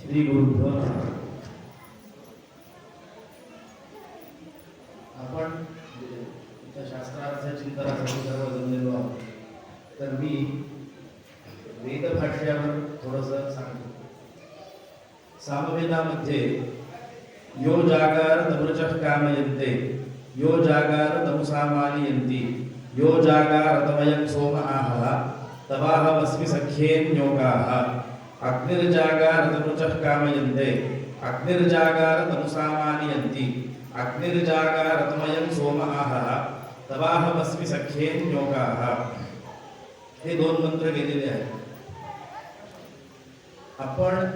श्री गुरुभ्यो नमः. आपण त्या शास्त्रार्थ चिंतनासाठी सर्व जमलेलो आहोत. तर मी वेदभाष्यावर थोडंसं सांगतो. सामवेदामध्ये यो जागार तमृचः कामयन्ते यो जागार तमुसामानियन्ति यो जागार तमयं सोम आहः तवाहमस्मि सख्येन्योगाः अग्निर्जागार तमृचः कामयन्ते अग्निर्जागार तमुसामानियन्ति अग्निर्जागार तमयं सोम आहः तवाहमस्मि सख्येन्योगाः. हे दोन मंत्र गेलेले आहेत. आपण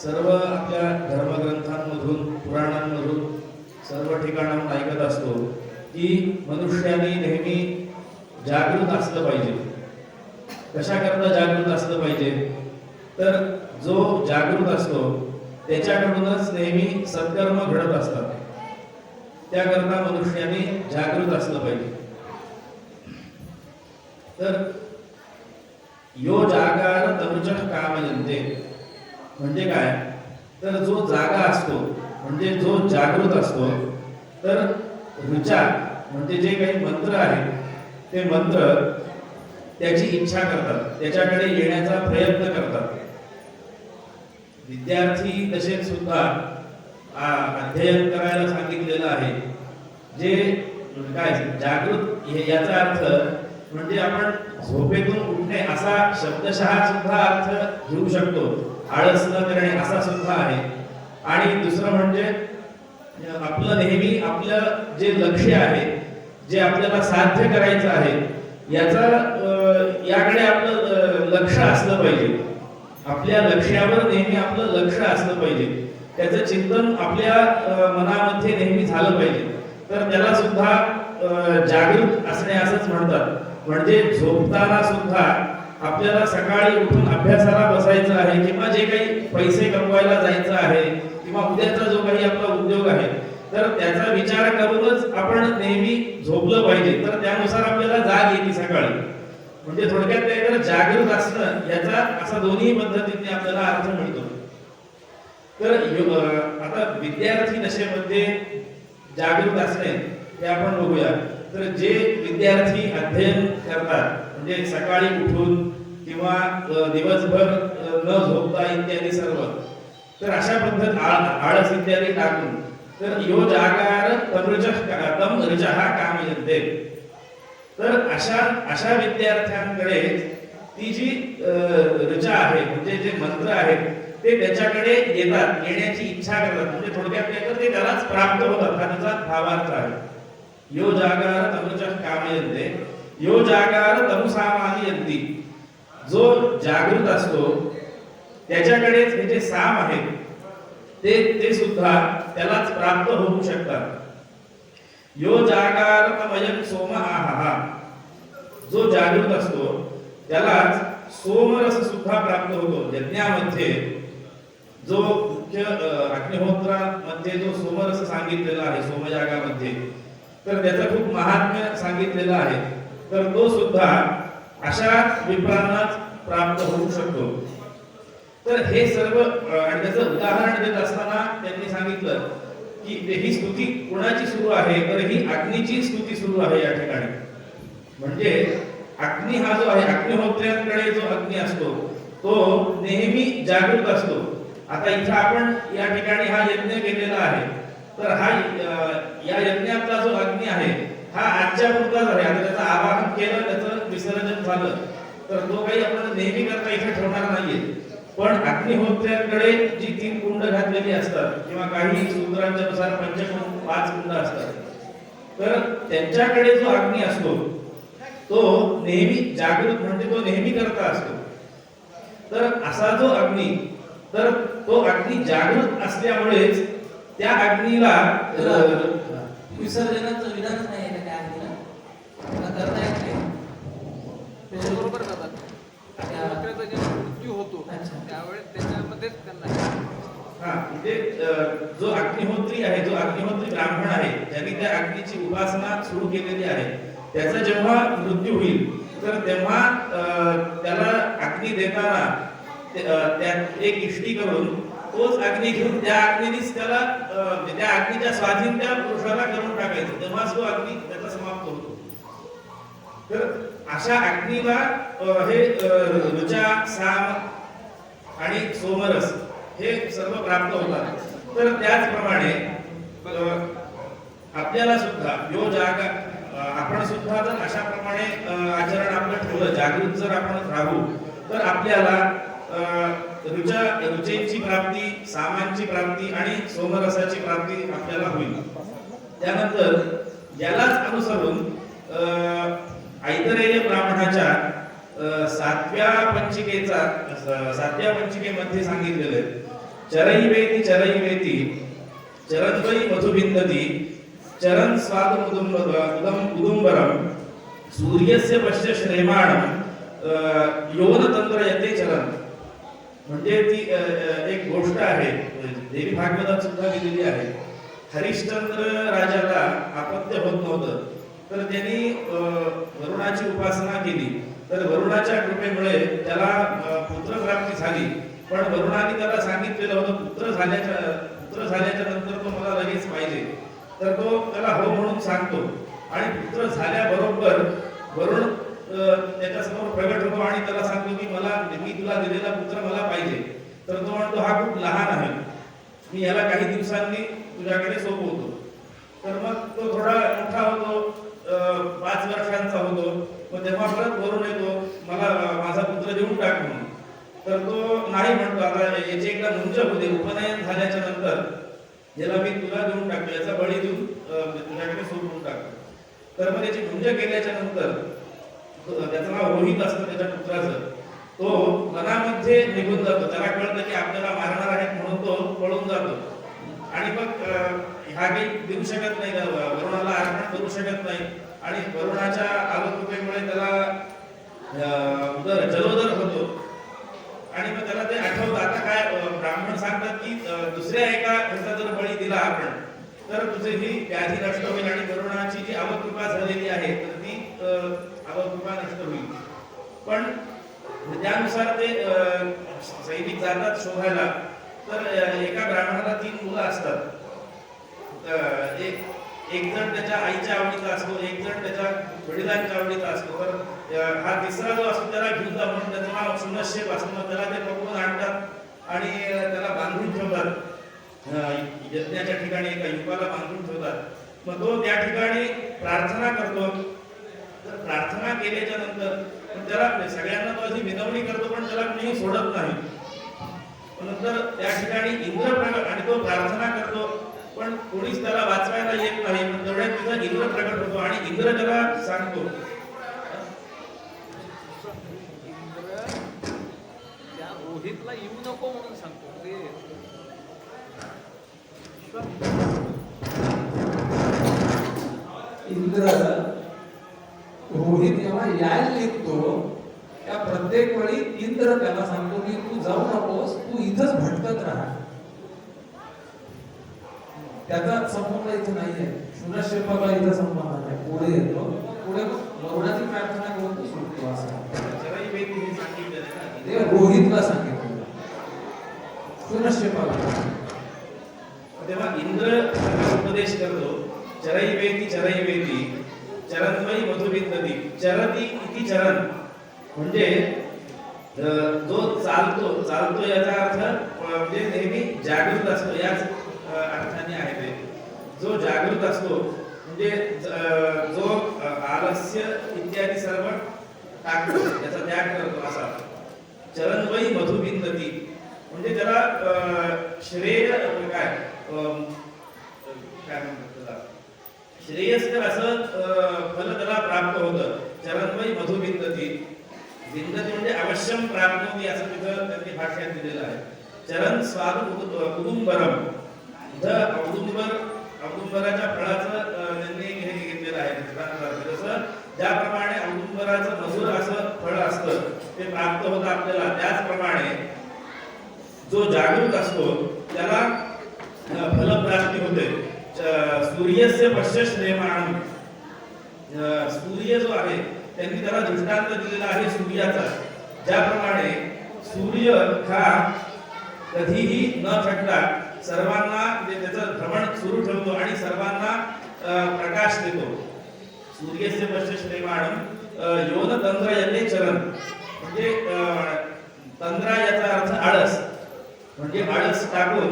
सर्व आपल्या धर्मग्रंथांमधून पुराणांमधून सर्व ठिकाणाहून ऐकत असतो की मनुष्याने नेहमी जागृत असलं पाहिजे. कशाकरता जागृत असलं पाहिजे तर जो जागृत असतो त्याच्याकडूनच नेहमी सत्कर्म घडत असतात. त्याकरता मनुष्याने जागृत असलं पाहिजे. तर यो जागार तमृचः कामयन्ते म्हणजे काय तर जो जागा असतो म्हणजे जो जागृत असतो तर ऋचा म्हणजे जे काही मंत्र आहेत ते मंत्र त्याची इच्छा करतात, त्याच्याकडे येण्याचा प्रयत्न करतात. विद्यार्थी तसेच सुद्धा अध्ययन करायला सांगितलेलं आहे. जे काय जागृत याचा अर्थ म्हणजे आपण झोपेतून उठणे असा शब्दशः सुद्धा अर्थ घेऊ शकतो. आळस न करणे असा सुद्धा आहे. आणि दुसरं म्हणजे आपलं नेहमी आपलं जे लक्ष्य आहे जे आपल्याला साध्य करायचं आहे याचा याकडे आपलं लक्ष असलं पाहिजे. आपल्या लक्ष्यावर नेहमी आपलं लक्ष असलं पाहिजे. त्याचं चिंतन आपल्या मनामध्ये नेहमी झालं पाहिजे. तर त्याला सुद्धा जागृत असणे असंच म्हणतात. म्हणजे झोपताना सुद्धा आपल्याला सकाळी उठून अभ्यासाला बसायचं आहे किंवा जे काही पैसे कमवायला जायचं आहे किंवा उद्याचा जो काही आपला उद्योग आहे तर त्याचा विचार करूनच आपण नेहमी झोपलं पाहिजे. तर त्यानुसार आपल्याला जाग येते सकाळी. म्हणजे थोडक्यात काय तर जागृत असणं याचा असा दोन्ही पद्धतीने आपल्याला अर्थ मिळतो. तर आता विद्यार्थी दशेमध्ये जागृत असणे हे आपण बघूया. तर जे विद्यार्थी अध्ययन करतात म्हणजे सकाळी उठून किंवा दिवसभर न झोपता इत्यादी सर्व तर अशा पद्धत आळस इत्यादी टाकून तर यो जागार तम ऋचः कामयन्ते. तर अशा विद्यार्थ्यांकडे ती जी ऋचा आहे म्हणजे जे मंत्र आहेत ते त्याच्याकडे येतात, येण्याची इच्छा करतात. म्हणजे थोडक्यात काय तर ते त्यालाच प्राप्त होतात. हा त्याचा भावार्थ आहे. यो जागार तमृचः कामयन्ते यो जागार तमुसामानियन्ति. जो जागृत असतो त्याच्याकडेच हे जे साम आहेत ते सुद्धा त्यालाच प्राप्त होऊ शकतात. यो जागार तमयं सोम आहः. जो जागृत असतो त्यालाच सोमरस सुद्धा प्राप्त होतो. यज्ञामध्ये जो मुख्य अग्निहोत्रामध्ये जो सोमरस सांगितलेला आहे सोमयागामध्ये तर त्याचं खूप महात्म्य सांगितलेलं आहे. तर तो सुद्धा अशा विप्रांनाच प्राप्त होऊ शकतो. तर हे सर्व आणि त्याचं उदाहरण देत असताना त्यांनी सांगितलं की ही स्तुती कोणाची सुरू आहे तर ही अग्नीची स्तुती सुरू आहे या ठिकाणी. म्हणजे अग्नी हा जो आहे अग्निहोत्र्यांकडे जो अग्नी असतो तो नेहमी जागृत असतो. आता इथं आपण या ठिकाणी हा यज्ञ केलेला आहे. तर हा या यज्ञातला जो अग्नी आहे हा आजच्या पुरताच आहे. आता त्याचं आवाहन केलं, त्याचं विसर्जन झालं तर तो काही आपण नेहमी करता इथे ठेवणार नाहीये. पण अग्निहोत्र्यांकडे जी 3 कुंड घातलेली असतात किंवा काही सूत्रांच्या नुसार 5 कुंड असतात तर त्यांच्याकडे जो अग्नी असतो तो नेहमी जागृत म्हणजे तो नेहमी करता असतो. तर असा जो अग्नी तर तो अग्नी जागृत असल्यामुळेच त्या अग्नीला विसर्जनाचं विधानच नाही आहे त्या अग्नीला करता येत नाही. बरोबर करतात. मृत्यू होतो त्यावेळेस त्याच्यामध्येच त्यांना म्हणजे जो अग्निहोत्री आहे जो अग्निहोत्री ब्राह्मण आहे ज्यांनी त्या अग्नीची उपासना सुरू केलेली आहे त्याचा जेव्हा मृत्यू होईल तर तेव्हा त्याला अग्नी देताना त्यात एक इष्टी करून तोच अग्नी घेऊन त्या अग्नीनेच त्याला त्या अग्नीच्या स्वाधीन त्या पुरुषाला करून टाकायचं, तेव्हा तो अग्नी त्याचा समाप्त होतो. तर अशा अग्नीला हे ऋचा, साम आणि सोमरस हे सर्व प्राप्त होतात. तर त्याचप्रमाणे आपल्याला सुद्धा यो जागा आपण सुद्धा जर अशा प्रमाणे आचरण आपलं ठेवलं, जागृत जर आपण राहू, तर आपल्याला रुचेची प्राप्ती, सामांची प्राप्ती आणि सोमरसाची प्राप्ती आपल्याला होईल. त्यानंतर यालाच अनुसरून ऐतरेय ब्राह्मणाच्या सातव्या पंचिकेमध्ये सांगितलेलं आहे, चरैवेती चरद्वै मधुबिंदती चरण स्वाद उदुंबरम सूर्यस्य पश्य श्रेमाणम योन तंत्र यते चरण. म्हणजे ती एक गोष्ट आहे, देवी भागवतात सुद्धा दिलेली आहे. हरिश्चंद्र राजाला अपत्य होत नव्हतं, तर त्यांनी वरुणाची उपासना केली. तर वरुणाच्या कृपेमुळे त्याला पुत्रप्राप्ती झाली. पण वरुणाने त्याला सांगितलेलं होतं, पुत्र झाल्याच्या नंतर तो मला लगेच पाहिजे. तर तो त्याला हो म्हणून सांगतो आणि पुत्र झाल्याबरोबर वरुण त्याच्यासमोर प्रगट होतो आणि त्याला सांगतो की मी तुला दिलेला पुत्र मला पाहिजे. तर तो म्हणतो हा खूप लहान आहे, मी याला काही दिवसांनी तुझ्याकडे सोपवतो. तर मग तो थोडा मोठा होतो, 5 वर्षांचा होतो. मग तेव्हा परत वरुण येतो, मला माझा पुत्र देऊन टाक म्हणून. तर तो नाही म्हणतो, आता याची एकदा मुंज होते, उपनयन झाल्याच्या नंतर याला मी तुला देऊन टाकतो, याचा बळी देऊन तुझ्याकडे सोडून टाकतो. तर मग याची मुंज केल्याच्या नंतर त्याचं नाव रोहित असतं त्याच्या पुत्राचं. तो वनामध्ये निघून जातो, त्याला कळतं की आपल्याला मारणार आहेत म्हणून तो पळून जातो. आणि मग ह्या काही देऊ शकत नाही, वरुणाला अर्पण करू शकत नाही. आणि वरुणाच्या आलोकृपेमुळे त्याला जलोदर होतो. आणि मग त्याला ते आठवतं, आता काय ब्राह्मण सांगतात की दुसऱ्या एका ह्याचा जर बळी दिला आपण तर तुझी ही व्याधी नष्ट होईल आणि वरुणाची जी अवकृपा झालेली आहे तर ती अवकृपा नष्ट होईल. पण त्यानुसार ते सैनिक जातात शोधायला. तर एका ब्राह्मणाला 3 मुलं असतात. एक जण त्याच्या आईच्या आवडीचा असतो, एक जण त्याच्या वडिलांच्या आवडीचा असतो. तर हा तिसरा जो असतो त्याला घेऊन जा म्हणून त्याचं नाव शुनश्यप असतं. मग त्याला ते पकडून आणतात आणि त्याला बांधून ठेवतात. यज्ञाच्या ठिकाणी एका युगाला बांधून ठेवतात. मग तो त्या ठिकाणी प्रार्थना करतो. तर प्रार्थना केल्याच्या नंतर त्याला सगळ्यांना तो अशी विनवणी करतो, पण त्याला कोणी सोडत नाही. नंतर त्या ठिकाणी इंद्र प्रगट, आणि तो प्रार्थना करतो पण कोणीच त्याला वाचवायला येत नाही. पण तेवढ्यात तिथं इंद्र प्रगट होतो आणि इंद्र त्याला सांगतो, त्या रोहितला येऊ नको म्हणून सांगतो. इंद्र रोहित जेव्हा यायला निघतो त्या प्रत्येक वेळी इंद्र त्याला सांगतो की तू जाऊ नकोस, तू इथंच भटकत राहा. त्याचा संबंध इथे नाहीये, शुनश्यपाला इथं संबंध नाही. पुढे येतो, पुढे वरुणाची प्रार्थना करून तो सुटतो. असं ते रोहितला सांगितलं, शुनश्यपाला. तेव्हा इंद्र उपदेश करतो, चरैवेती चरन्वै मधुबिंदती. चरती इति चरण म्हणजे जो चालतो याचा अर्थ म्हणजे नेहमी जागृत असतो, याच अर्थाने आहे ते. जो जागृत असतो म्हणजे जो आलस्य इत्यादी सर्व टाकतो, त्याचा त्याग करतो असा. चरन्वै मधुबिंदती म्हणजे त्याला श्रेय काय म्हणतात त्याला, श्रेयस्कर असं फल त्याला प्राप्त होतं. चरन्वै मधुबिंदती, बिंदती म्हणजे अवश्यम प्राप्नोती असं तिथं त्यांनी भाष्यात दिलेलं आहे. चरण स्वाद उदुंबरम, इथं औदुंबराच्या फळाचं त्यांनी हे घेतलेलं आहे. जसं ज्याप्रमाणे औदुंबराचं मधुर असं फळ असतं ते प्राप्त होतं आपल्याला, त्याचप्रमाणे जो जागृत असतो त्याला फलप्राप्ती होते. सूर्यस्य पश्य श्रेयमाणं, सूर्य जो आहे त्यांनी त्याला दृष्टांत दिलेला आहे सूर्याचा. ज्याप्रमाणे सूर्य हा कधीही न थकता सर्वांना म्हणजे त्याचं भ्रमण सुरू ठेवतो आणि सर्वांना प्रकाश देतो. सूर्यस्य पश्य श्रेमाणं योन तंद्र यज्ञे चरण, म्हणजे तंद्रा याचा अर्थ आळस, म्हणजे आळस टाकून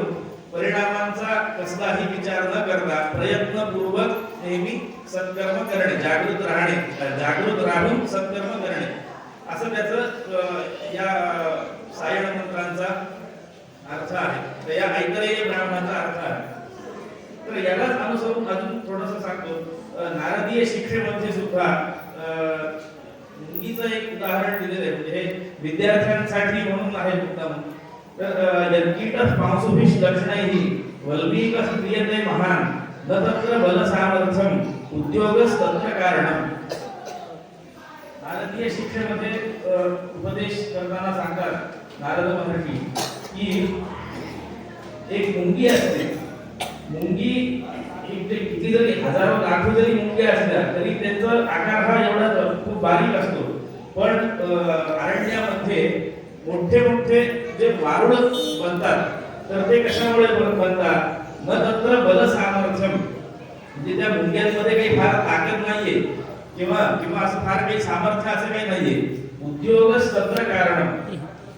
परिणामांचा कसलाही विचार न करता प्रयत्नपूर्वक नेहमी सत्कर्म करणे, जागृत राहणे, जागृत राहून सत्कर्म करणे, असं त्याचं या सायण मंत्रांचा अर्थ आहे. तर या ऐतरेय ब्राह्मणाचा अर्थ आहे. तर यालाच अनुसरून अजून थोडंसं सांगतो. नारदीय शिक्षेमध्ये सुद्धा मुंगीचं एक उदाहरण दिलेलं आहे, म्हणजे हे विद्यार्थ्यांसाठी म्हणून आहे मुद्दाम. तर यत्कीटः पांशुभिः लक्षणैः वल्मीकः क्रियते महान् न तत्र बलसामर्थ्यम् उद्योगस्तत्र कारणम्. नारदीय शिक्षेमध्ये उपदेश करताना सांगतात नारद महर्षी की एक मुंगी असते. मुंगी किती जरी हजारो लाखो जरी मुंग्या असल्या तरी त्यांचा आकार हा एवढा खूप बारीक असतो. पण अरण्यामध्ये मोठे मोठे जे वारुळ बनतात तर ते कशामुळे बनतात? न तत्र बल सामर्थ्यम, म्हणजे त्या मुंग्यांमध्ये काही फार ताकद नाहीये किंवा असं फार काही सामर्थ्य असं काही नाहीये. उद्योगच तत्र कारण,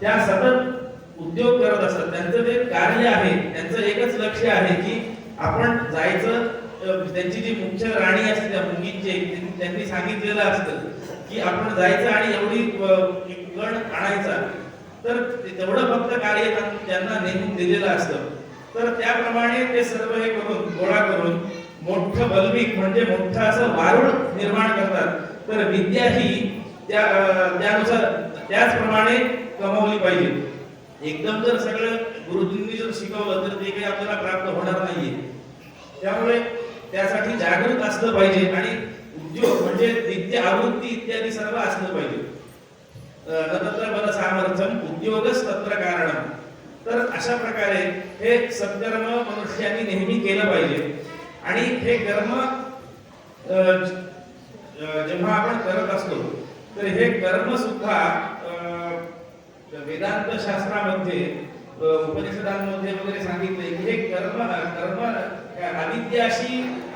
त्या सतत उद्योग करत असतात. त्यांचं ते कार्य आहे, त्यांचं एकच लक्ष्य आहे की आपण जायचं. त्यांची जी मुख्य राणी असते त्या मुंगींची, त्यांनी सांगितलेलं असतं की आपण जायचं आणि एवढी एक गण आणायचा. तर तेवढं फक्त कार्य त्यांना नेमून दिलेलं असतं. तर त्याप्रमाणे ते सर्व हे करून गोळा करून मोठं बलविक म्हणजे मोठं असं वारुळ निर्माण करतात. तर विद्या ही त्यानुसार त्याचप्रमाणे कमवली पाहिजे. एकदम जर सगळं गुरुजींनी जर शिकवलं तर ते काही आपल्याला प्राप्त होणार नाहीये. त्यामुळे त्यासाठी जागृत असलं पाहिजे आणि उद्योग म्हणजे विद्या आवृत्ती इत्यादी सर्व असलं पाहिजे. तत्र बल सामर्थ्यम उद्योगच तत्र कारणम. तर अशा प्रकारे हे सत्कर्म मनुष्याने नेहमी केलं पाहिजे. आणि हे कर्म जेव्हा आपण करत असतो तर हे कर्म सुद्धा वेदांत शास्त्रामध्ये उपनिषदांमध्ये वगैरे सांगितले की हे कर्म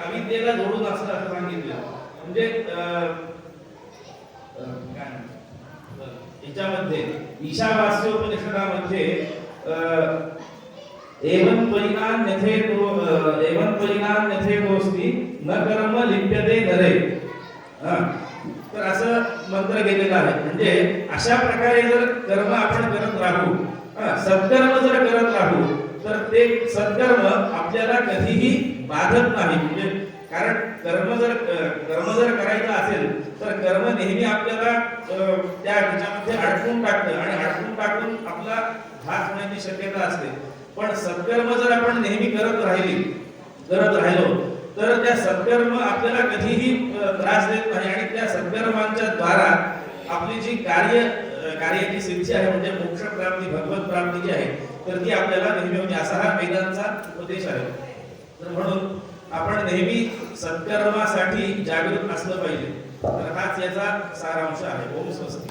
अविद्येला जोडून असतं असं सांगितलं. म्हणजे याच्यामध्ये ईशावास्योपनिषदामध्ये एवं परिणान्यथेतोस्ति न कर्म लिप्यते नरे, तर असं मंत्र गेलेला आहे. म्हणजे अशा प्रकारे जर कर्म आपण करत राहू, सत्कर्म जर करत राहू तर ते सत्कर्म आपल्याला कधीही बाधत नाही. म्हणजे कारण कर्म जर करायचं असेल तर कर्म नेहमी आपल्याला त्या ह्याच्यामध्ये अडकून टाकतं आणि अडकून टाकून आपला घात होण्याची शक्यता असते. पण सत्कर्म जर आपण नेहमी करत राहिलो तर त्या सत्कर्म आपल्याला कधीही त्रास देत नाही आणि त्या सत्कर्मांच्या द्वारा आपली जी कार्याची सिद्धी आहे म्हणजे मोक्ष प्राप्ती, भगवत प्राप्ती जी आहे तर ती आपल्याला नेहमी होते. असा हा वेदांचा उपदेश आहे. तर म्हणून आपण नेहमी सत्कर्मासाठी जागृत असलं पाहिजे. तर हाच याचा सारांश आहे. ओम स्वस्ति.